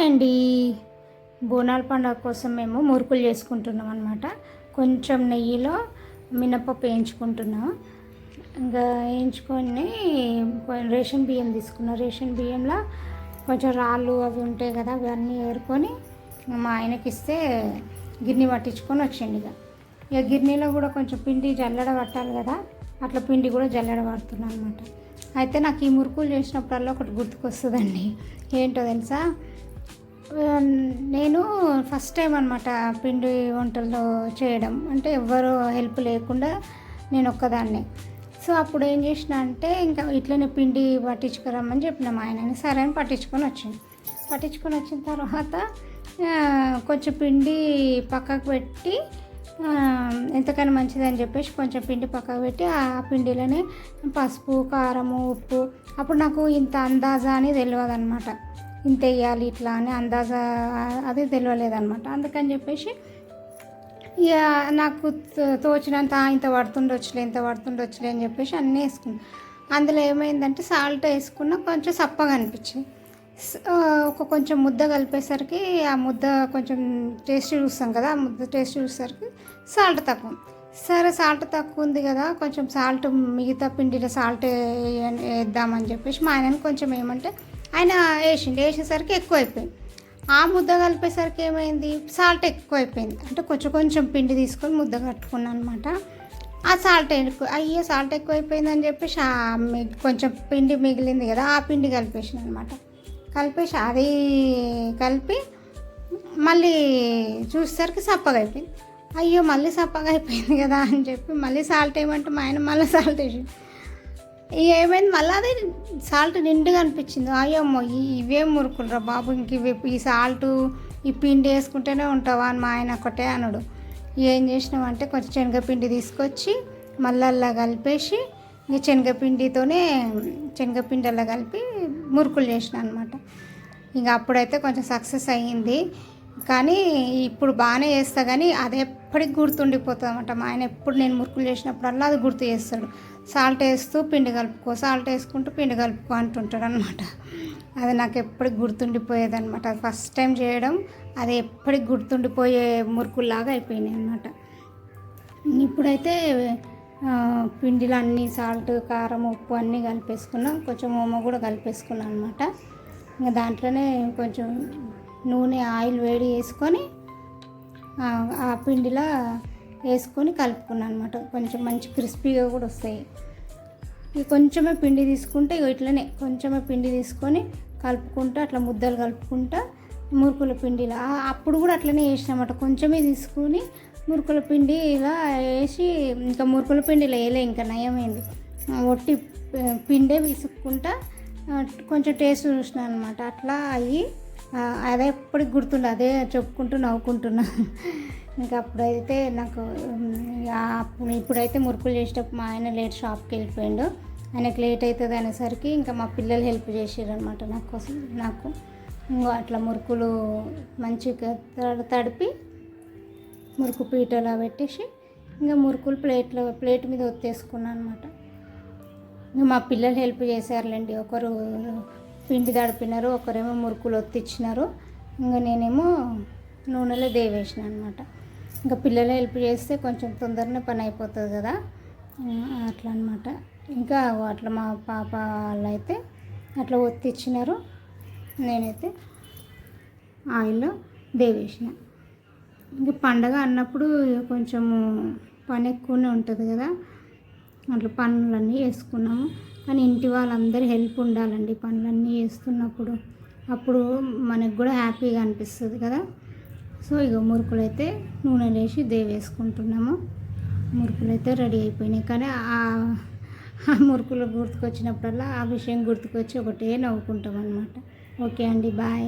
Hi అండి. బోనాల పండుగ కోసం మేము మురుకులు చేసుకుంటున్నాం అనమాట. కొంచెం నెయ్యిలో మినపప్పు వేయించుకుంటున్నాం. ఇంకా వేయించుకొని రేషన్ బియ్యం తీసుకున్నాం. రేషన్ బియ్యంలో కొంచెం రాళ్ళు అవి ఉంటాయి కదా, అవన్నీ ఏరుకొని మా ఆయనకి ఇస్తే గిన్నె పట్టించుకొని వచ్చింది. ఇక గిన్నెలో కూడా కొంచెం పిండి జల్లెడ పట్టాలి కదా, అట్లా పిండి కూడా జల్లెడ పడుతున్నాను అనమాట. అయితే నాకు ఈ మురుకులు చేసినప్పుడల్లా ఒకటి గుర్తుకొస్తుందండి. ఏంటో తెలుసా, నేను ఫస్ట్ టైం అనమాట పిండి వంటలు చేయడం. అంటే ఎవ్వరు హెల్ప్ లేకుండా నేను ఒక్కదాన్నే. సో అప్పుడు ఏం చేసిన అంటే, ఇంకా ఇట్లనే పిండి పట్టించుకురమ్మని చెప్పిన మా ఆయనని. సరే అని పట్టించుకొని వచ్చిన తర్వాత కొంచెం పిండి పక్కకు పెట్టి, ఎంతకైనా మంచిదని చెప్పేసి కొంచెం పిండి పక్కకు పెట్టి ఆ పిండిలోనే పసుపు, కారము, ఉప్పు. అప్పుడు నాకు ఇంత అందాజా అని తెలియదు అనమాట, ఇంత వేయాలి ఇట్లా అని అందాజా అది తెలియలేదన్నమాట. అందుకని చెప్పేసి ఇక నాకు తోచినంత ఇంత పడుతుండొచ్చులే అని చెప్పేసి అన్నీ వేసుకున్నాను. అందులో ఏమైందంటే సాల్ట్ వేసుకున్నా కొంచెం సప్పగా అనిపించింది. కొంచెం ముద్ద కలిపేసరికి ఆ ముద్ద కొంచెం టేస్ట్ చూస్తాం కదా, ఆ ముద్ద టేస్ట్ చూసేసరికి సాల్ట్ తక్కువ. సరే సాల్ట్ తక్కువ ఉంది కదా, కొంచెం సాల్ట్ మిగతా పిండిలో సాల్ట్ వేద్దామని చెప్పేసి మా ఆయనని కొంచెం ఏమంటే ఆయన వేసేసరికి ఎక్కువైపోయింది. ఆ ముద్ద కలిపేసరికి ఏమైంది, సాల్ట్ ఎక్కువైపోయింది. అంటే కొంచెం పిండి తీసుకొని ముద్ద కట్టుకున్నాను అనమాట. ఆ సాల్ట్ సాల్ట్ ఎక్కువైపోయిందని చెప్పేసి కొంచెం పిండి మిగిలింది కదా, ఆ పిండి కలిపేసిన అనమాట. అది కలిపి మళ్ళీ చూసేసరికి సప్పగా అయిపోయింది. మళ్ళీ సప్పగా అయిపోయింది కదా అని చెప్పి మళ్ళీ సాల్ట్ వేయమంటే మా ఆయన మళ్ళీ సాల్ట్ వేసి ఏమైంది, మళ్ళీ అది సాల్ట్ నిండుగా అనిపించింది. అయ్యమ్మో ఇవేం మురుకులు రా బాబు, ఇంక ఈ సాల్ట్ ఈ పిండి వేసుకుంటూనే ఉంటావా అని మా ఆయన ఒకటే అనడు. ఏం చేసినామంటే కొంచెం శనగపిండి తీసుకొచ్చి మళ్ళీ అలా కలిపేసి, ఇంక శనగపిండి అలా కలిపి మురుకులు చేసిన అనమాట. ఇంక అప్పుడైతే కొంచెం సక్సెస్ అయ్యింది. కానీ ఇప్పుడు బాగానే చేస్తా, కానీ అది ఎప్పటికి గుర్తుండిపోతుంది అనమాట. మా ఆయన ఎప్పుడు నేను మురుకులు చేసినప్పుడల్లా అది గుర్తు చేస్తాడు. సాల్ట్ వేస్తూ పిండి కలుపుకో, సాల్ట్ వేసుకుంటూ పిండి కలుపుకో అంటుంటాడు అనమాట. అది నాకు ఎప్పటికి గుర్తుండిపోయేది అనమాట. అది ఫస్ట్ టైం చేయడం, అది ఎప్పటికి గుర్తుండిపోయే మురుకుల్లాగా అయిపోయినాయి అనమాట. ఇప్పుడైతే పిండిలో అన్నీ సాల్ట్, కారం, ఉప్పు అన్నీ కలిపేసుకున్నాం. కొంచెం ఓమ కూడా కలిపేసుకున్నాం అనమాట. ఇంకా దాంట్లోనే కొంచెం నూనె, ఆయిల్ వేడి చేసుకొని ఆ పిండిలో వేసుకొని కలుపుకున్నాను అనమాట. కొంచెం మంచి క్రిస్పీగా కూడా వస్తాయి. ఇక కొంచెమే పిండి తీసుకుంటే ఇట్లనే కొంచెమే పిండి తీసుకొని కలుపుకుంటూ అట్లా ముద్దలు కలుపుకుంటా మురుకుల పిండిలో అప్పుడు కూడా అట్లనే వేసినమాట. కొంచెమే తీసుకొని మురుకుల పిండి ఇలా వేసి, ఇంకా మురుకుల పిండిలో వేయలే, ఇంకా నయమైంది. ఒట్టి పిండే విసుక్కుంటా కొంచెం టేస్ట్ చూసినా అనమాట. అట్లా అయ్యి అదే ఎప్పటికి గుర్తుండే, అదే చెప్పుకుంటూ నవ్వుకుంటున్నా. ఇంకా అప్పుడైతే నాకు ఇప్పుడైతే మురుకులు చేసేటప్పుడు మా ఆయన లేట్ షాప్కి వెళ్ళిపోయాడు. ఆయనకు లేట్ అవుతుంది అనేసరికి ఇంకా మా పిల్లలు హెల్ప్ చేసారు అనమాట నాకు. ఇంకో అట్లా మురుకులు మంచిగా తడిపి మురుకు పీటలా పెట్టేసి ఇంకా మురుకులు ప్లేట్ మీద ఒత్తేసుకున్నాను అనమాట. ఇంకా మా పిల్లలు హెల్ప్ చేశారులేండి. ఒకరు పిండి తడిపినారు, ఒకరేమో మురుకులు ఒత్తిచ్చినారు, ఇంకా నేనేమో నూనెలో దేవేసిన అనమాట. ఇంకా పిల్లలు హెల్ప్ చేస్తే కొంచెం తొందరనే పని అయిపోతుంది కదా, అట్లా అనమాట. ఇంకా అట్లా మా పాప వాళ్ళు అయితే అట్లా ఒత్తిచ్చినారు, నేనైతే ఆయిల్లో దేవేసిన. ఇంకా పండగ అన్నప్పుడు కొంచెము పని ఎక్కువనే ఉంటుంది కదా, అట్లా పనులన్నీ వేసుకున్నాము. కానీ ఇంటి వాళ్ళందరూ హెల్ప్ ఉండాలండి పనులన్నీ వేస్తున్నప్పుడు, అప్పుడు మనకు కూడా హ్యాపీగా అనిపిస్తుంది కదా. సో ఇక మురుకులు అయితే నూనెలు వేసి దేవేసుకుంటున్నాము. మురుకులు అయితే రెడీ అయిపోయినాయి. కానీ ఆ మురుకులు గుర్తుకొచ్చినప్పుడల్లా ఆ విషయం గుర్తుకొచ్చి ఒకటే నవ్వుకుంటాం అనమాట. ఓకే అండి, బాయ్.